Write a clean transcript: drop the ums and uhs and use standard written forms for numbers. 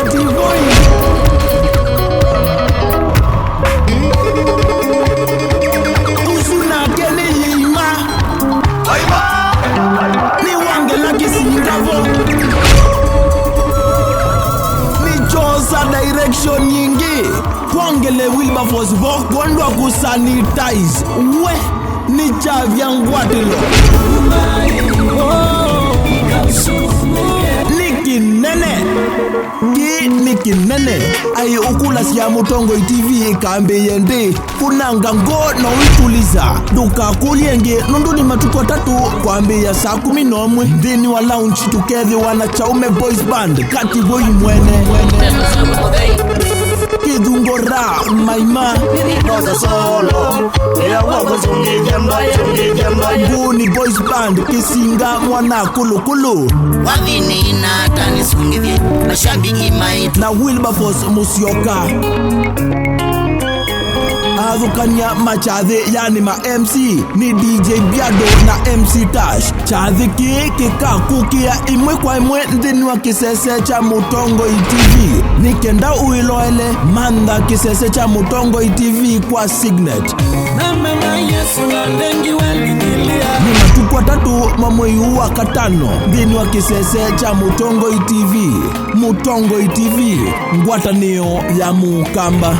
kativoi usuna kene yima ni wange laki singavo ni chosa direction nyingi kwangele Wilberforce bo gondwa kusanitize we ni chavya ngwatilo Niki nene ai ukula siya Mutongo TV ikambe yende kunanga ngo na uituliza duka kulienge nunduni matuko tatu kwambe ya saa 11 ndini wa lounge tukethe wana Chaume Boys Band kati boy mwene Kidungora maima Noza solo ya wako zungi jamba Buni Boys Band kisinga mwana kulu Wavini na tani sungithi Mashabiki maitu na Wilberforce Musyoka Adhukanya machathe yani ma MC ni DJ Biado na MC Tash chathe kikakukia imwe kwa imwe ndini wa kisese cha Mutongo TV nikenda uiloele manda kisese cha Mutongo TV kwa Signet ni matukwa tatu mamweyu wa katano ndini wa kisese cha Mutongo TV Mutongo TV ngwatanio ya Mukamba.